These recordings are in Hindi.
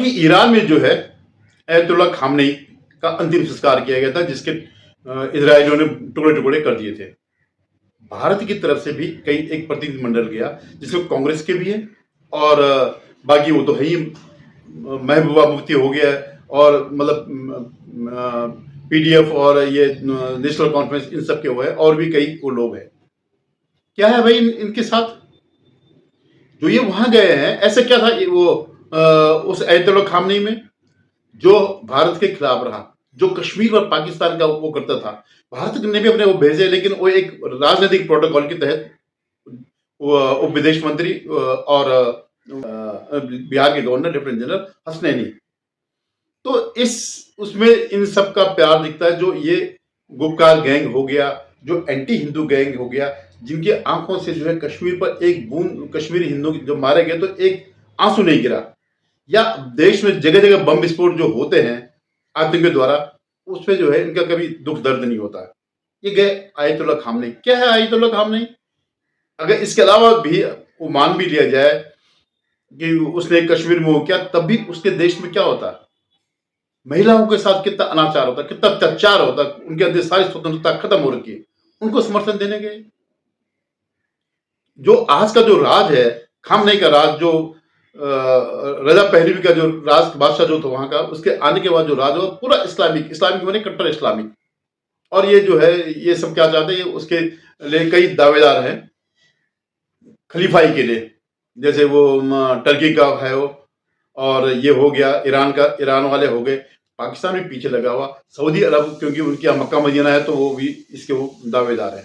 अभी ईरान में जो है अयतुल्ला खामनेई का अंतिम संस्कार किया गया था, जिसके इजरायलियों ने टुकड़े टुकड़े कर दिए थे। भारत की तरफ से भी कई एक प्रतिनिधिमंडल गया, जिसमें कांग्रेस के भी है और बाकी वो तो है ही, महबूबा मुफ्ती हो गया और मतलब पीडीएफ और ये नेशनल कॉन्फ्रेंस, इन सब के वो है और भी कई वो लोग हैं। क्या है भाई इनके साथ जो ये वहां गए हैं? ऐसा क्या था वो उस अयतुल्ला खामनेई में जो भारत के खिलाफ रहा, जो कश्मीर और पाकिस्तान का वो करता था? भारत ने भी अपने वो भेजे, लेकिन वो एक राजनीतिक प्रोटोकॉल के तहत वो विदेश मंत्री और बिहार के गवर्नर लेफ्टिनेंट जनरल हसनैनी, तो इस उसमें इन सब का प्यार दिखता है। जो ये गुपकार गैंग हो गया, जो एंटी हिंदू गैंग हो गया, जिनके आंखों से जो है कश्मीर पर एक बूंद कश्मीरी हिंदू जो मारे गए तो एक आंसू नहीं गिरा, या देश में जगह जगह बम विस्फोट जो होते हैं आतंकियों द्वारा, उसमें जो है इनका कभी दुख दर्द नहीं होता। ये गए अयतुल्ला खामनेई। क्या है अयतुल्ला खामनेई? अगर इसके अलावा भी वो मान भी लिया जाए कि उसने कश्मीर में वो किया, तब भी उसके देश में क्या होता? महिलाओं के साथ कितना अनाचार होता, कितना अत्याचार होता, उनके अंदर सारी स्वतंत्रता खत्म हो रखी है, उनको समर्थन देने गए। जो आज का जो राज है, खामनेई का राज, जो रजा पहलवी का जो राज बादशाह जो था वहां का, उसके आने के बाद जो राज हुआ पूरा इस्लामिक बने, कट्टर इस्लामिक। और ये जो है ये सब क्या चाहते हैं, उसके लिए कई दावेदार हैं खलीफाई के लिए, जैसे वो टर्की का है वो, और ये हो गया ईरान का, ईरान वाले हो गए, पाकिस्तान भी पीछे लगा हुआ, सऊदी अरब क्योंकि उनके यहाँ मक्का मदीना है तो वो भी इसके वो दावेदार है।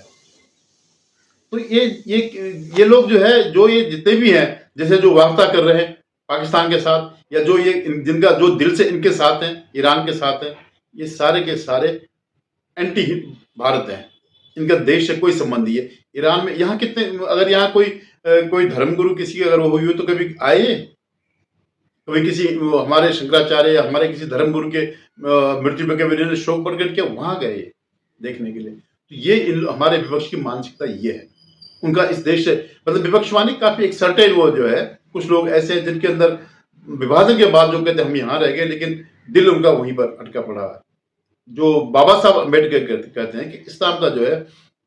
तो ये लोग जो है, जो ये जितने भी हैं, जैसे जो वार्ता कर रहे हैं पाकिस्तान के साथ, या जो ये जिनका जो दिल से इनके साथ हैं, ईरान के साथ हैं, ये सारे के सारे एंटी भारत हैं। इनका देश से कोई संबंध नहीं है। ईरान में यहाँ कितने, अगर यहाँ कोई धर्मगुरु किसी की अगर वो हुई हो तो कभी आए, कभी किसी हमारे शंकराचार्य या हमारे किसी धर्मगुरु के मृत्यु पर कभी इन्होंने शोक प्रकट किया? वहां गए देखने के लिए। तो ये हमारे विपक्ष की मानसिकता ये है, उनका इस देश से मतलब विपक्ष मानी काफी एक सर्टेन वो जो है, कुछ लोग ऐसे हैं जिनके अंदर विभाजन के बाद जो कहते हैं हम यहाँ रह गए, लेकिन दिल उनका वहीं पर अटका पड़ा है। जो बाबा साहब अम्बेडकर कहते हैं कि इस्लाम का जो है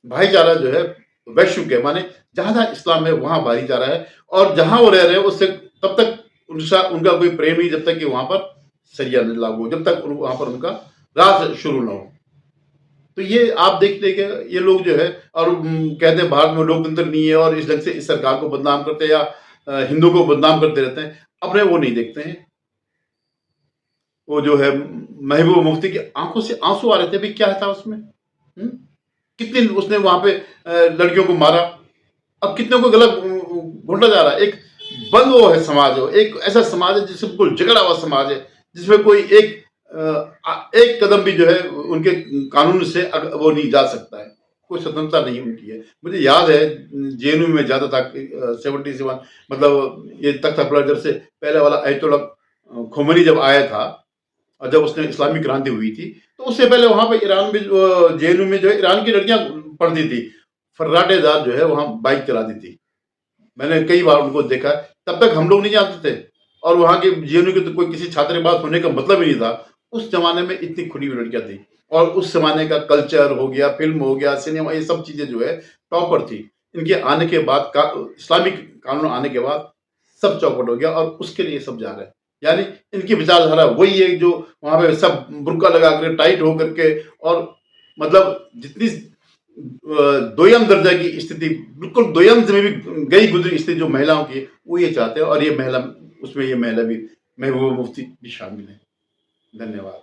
भाईचारा जो है वैश्विक है, माने जहां जहां इस्लाम है वहां भाईचारा है, और जहां वो रह रहे हैं उससे तब तक उनका कोई प्रेम नहीं, जब तक कि वहां पर सरिया न लागू हो, जब तक वहां पर उनका राज शुरू न हो। तो ये आप देखते हैं कि ये लोग जो है और कहते हैं भारत में लोकतंत्र नहीं है, और इस ढंग से इस सरकार को बदनाम करते हैं या हिंदू को बदनाम करते रहते हैं, अपने वो नहीं देखते हैं। वो जो है महबूबा मुफ्ती की आंखों से आंसू आ रहे थे, भी क्या था उसमें? कितने उसने वहां पे लड़कियों को मारा, अब कितने को गलत घोटा जा रहा है। एक बंद वो है समाज, हो एक ऐसा समाज है जिससे बिल्कुल झगड़ा हुआ समाज है, जिसमें कोई एक कदम भी जो है उनके कानून से वो नहीं जा सकता है, कोई स्वतंत्रता नहीं उनकी है। मुझे याद है जेएनयू में जाता था 77, मतलब ये तख्त अपलट जब से पहले वाला अयतुल्ला खोमेनी जब आया था और जब उसने इस्लामी क्रांति हुई थी, तो उससे पहले वहां पे ईरान में जेएनयू में जो है ईरान की लड़कियां पढ़ती थी, फर्राटेदार जो है वहां बाइक चलाती थी। मैंने कई बार उनको देखा, तब तक हम लोग नहीं जानते थे, और वहां के जेएनयू के तो कोई किसी छात्र के पास होने का मतलब ही नहीं था। उस जमाने में इतनी खुली हुई लड़कियां थी, और उस जमाने का कल्चर हो गया, फिल्म हो गया, सिनेमा, ये सब चीजें जो है टॉपर थी। इनके आने के बाद इस्लामिक कानून आने के बाद सब चौपट हो गया, और उसके लिए सब जा रहे हैं। यानी इनकी विचारधारा वही है जो वहां पे सब बुर्का लगा कर टाइट होकर के, और मतलब जितनी दोयम दर्जा की स्थिति, बिल्कुल दोयम में भी गई गुजरी स्थिति जो महिलाओं की, वो ये चाहते हैं, और ये महिला उसमें ये महिला भी महबूबा मुफ्ती भी शामिल है। धन्यवाद।